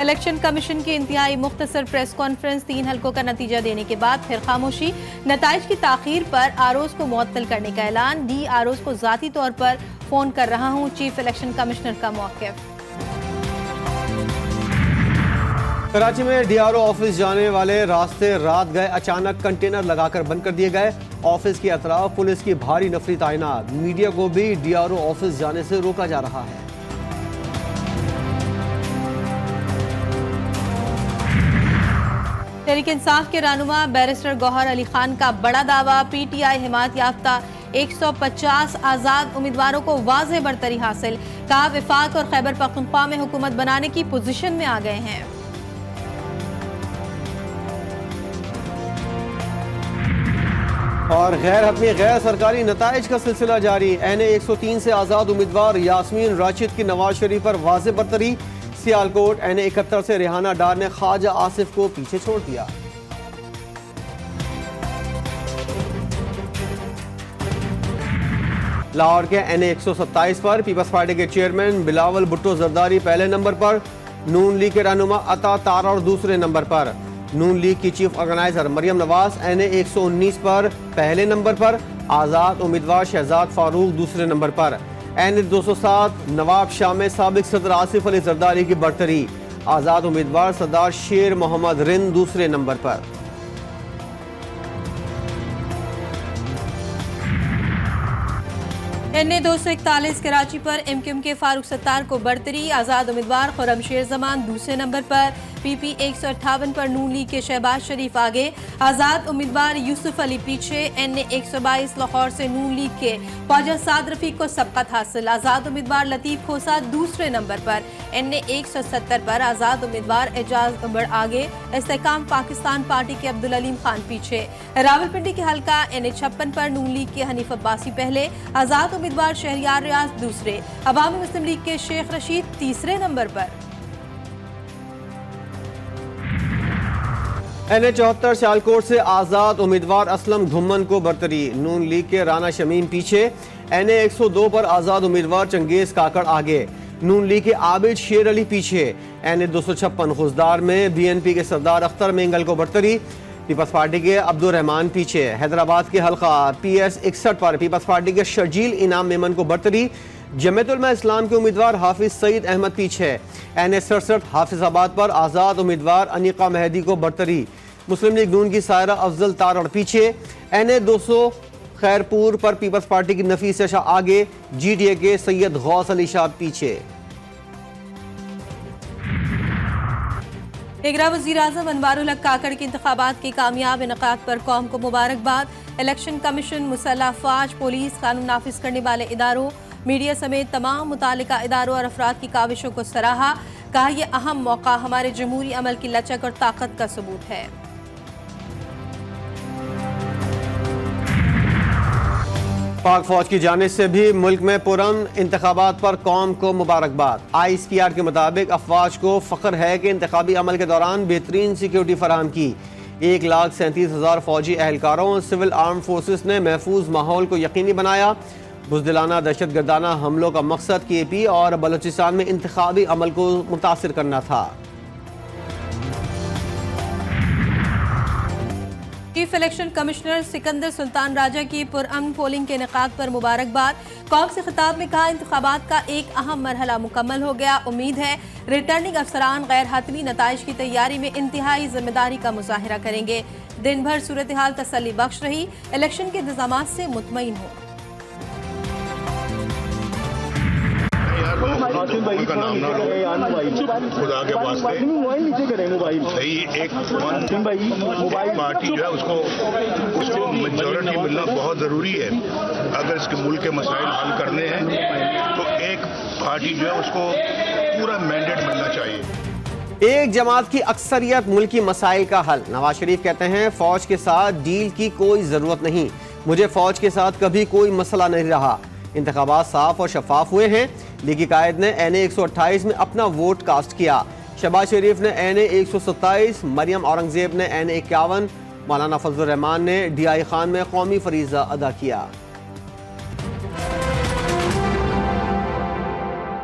Election commission की इंतहाई मुख्तसर प्रेस कॉन्फ्रेंस, 3 हलकों का नतीजा देने के बाद फिर खामोशी। नताइज की ताखीर पर आरओज को मुअत्तल करने का ऐलान। डी आरओज को जाती तौर पर फोन कर रहा हूं, चीफ इलेक्शन कमिश्नर का मौक़िफ़। कराची में डीआरओ ऑफिस जाने वाले रास्ते रात गए अचानक कंटेनर लगाकर बंद कर दिए गए। ऑफिस के अतराफ पुलिस की भारी नफरी तैनात। मीडिया को भी डीआरओ ऑफिस जाने से रोका जा रहा है। तहरीक इंसाफ के रहनुमा बैरिस्टर गौहर अली खान का बड़ा दावा। पीटीआई हिमायत याफ्ता 150 आजाद उम्मीदवारों को वाज़ेह बरतरी हासिल। कहा विफाक और खैबर पख्तूनख्वा में हुकूमत बनाने की पोजीशन में आ गए हैं। और गैर हतमी गैर सरकारी नताइज का सिलसिला जारी। NA 103 से आजाद उम्मीदवार यास्मीन राशिद की नवाज शरीफ पर वाज़ेह बरतरी। सियालकोट NA 71 से रेहाना डार ने ख्वाजा आसिफ को पीछे छोड़ दिया। लाहौर के NA 127 पर पीपल्स पार्टी के चेयरमैन बिलावल भुट्टो जरदारी पहले नंबर पर। नून लीग के रहनुमा अता तारड़ दूसरे नंबर पर। नून लीग की chief organizer Maryam Nawaz NA 119 पर पहले नंबर पर। आजाद उम्मीदवार शहजाद फारूक दूसरे नंबर पर। NA 207 नवाब शाह में साबिक सदर आसिफ अली जरदारी की बरतरी। आजाद उम्मीदवार सरदार शेर मोहम्मद रिंद दूसरे नंबर पर। NA 241 कराची पर MQM के फारूक सत्तार को बरतरी। आजाद उम्मीदवार खुर्रमशेर जमान दूसरे नंबर पर। PP 158 पर नून लीग के शहबाज शरीफ आगे। आजाद उम्मीदवार यूसुफ अली पीछे। NA 122 लाहौर से नून लीग के ख्वाजा साद रफीक को सबकत हासिल। आजाद उम्मीदवार लतीफ खोसा दूसरे नंबर पर। NA 170 पर आजाद उम्मीदवार एजाज उमर आगे। इस्तेकाम पाकिस्तान पार्टी के अब्दुल अलीम खान पीछे। रावलपिंडी के हल्का NA 56 पर नून लीग के हनीफ अब्बासी पहले। आजाद उम्मीदवार शहरियार रियाज दूसरे। अवामी मुस्लिम लीग के शेख रशीद तीसरे नंबर पर। NA 74 सियालकोट से आजाद उम्मीदवार असलम घुम्मन को बरतरी। नून लीग के राना शमीम पीछे। NA 102 पर आजाद उम्मीदवार चंगेज काकड़ आगे। नून लीग के आबिद शेर अली पीछे। NA 256 खुजदार में BNP के सरदार अख्तर मेंगल को बरतरी। पीपल्स पार्टी के अब्दुल रहमान पीछे। हैदराबाद के हल्का PS 61 पर पीपल्स पार्टी के शर्जील इनाम मेमन को बरतरी। जमीयत उलमा इस्लाम के उम्मीदवार हाफिज सईद अहमद पीछे। NA 67 हाफिजाबाद पर आजाद उम्मीदवार अनीका मेहदी को बरतरी। मुस्लिम लीग नून की सायरा अफजल तारड़ पीछे। NA 200 खैरपुर पर पीपल्स पार्टी की नफीस शाह आगे। GDA के सैयद गौस अली शाह पीछे। निगरान वज़ीर आज़म अनवारुल हक काकड़ के इंतखाबात के कामयाब इनकाद पर कौम को मुबारकबाद। इलेक्शन कमीशन, मुसल्लह अफवाज, पुलिस, कानून नाफिज करने वाले इदारों, मीडिया समेत तमाम मुतालिका इदारों और अफराद की काविशों को सराहा। कहा यह अहम मौका हमारे जमहूरी अमल की लचक और ताकत का सबूत है। पाक फौज की जानिब से भी मुल्क में पुरअमन इंतखाबात पर कौम को मुबारकबाद। ISPR के मुताबिक अफवाज को फ़ख्र है कि इंतखाबी अमल के दौरान बेहतरीन सिक्योरिटी फराहम की। 1,37,000 फौजी एहलकारों और सिविल आर्म फोर्सेस ने महफूज माहौल को यकीनी बनाया। बुज़दिलाना दहशत गर्दाना हमलों का मकसद KP और बलूचिस्तान में इंतखाबी अमल को मुतासिर करना था। Chief election commissioner Sikandar Sultan Raja की पुरअमन पोलिंग के इनेकाद पर मुबारकबाद। कौम से खिताब में कहा इंतखाबात का एक अहम मरहला मुकम्मल हो गया। उम्मीद है रिटर्निंग अफसरान गैर हतमी नताइज की तैयारी में इंतहाई जिम्मेदारी का मुजाहिरा करेंगे। दिन भर सूरत हाल तसल्ली बख्श रही। इलेक्शन के इंतजाम से मुतमईन हो। का नाम ना खुदा के वास्ते सही एक पार्टी जो है उसको मेजॉरिटी मिलना बहुत ज़रूरी है। अगर इसके मुल्क के मसाइल हल करने हैं तो एक पार्टी जो है उसको पूरा मैंडेट मिलना चाहिए। एक जमात की अक्सरियत मुल्की मसाइल का हल। नवाज शरीफ कहते हैं फौज के साथ डील की कोई ज़रूरत नहीं, मुझे फौज के साथ कभी कोई मसला नहीं रहा। इंतखाबात साफ और शफाफ हुए हैं। लीगी कायद ने NA 128 में अपना वोट कास्ट किया। शहबाज शरीफ ने NA 127, मरियम औरंगजेब ने NA 51, मौलाना फजल रहमान ने DI खान में कौमी फरीज़ा अदा किया।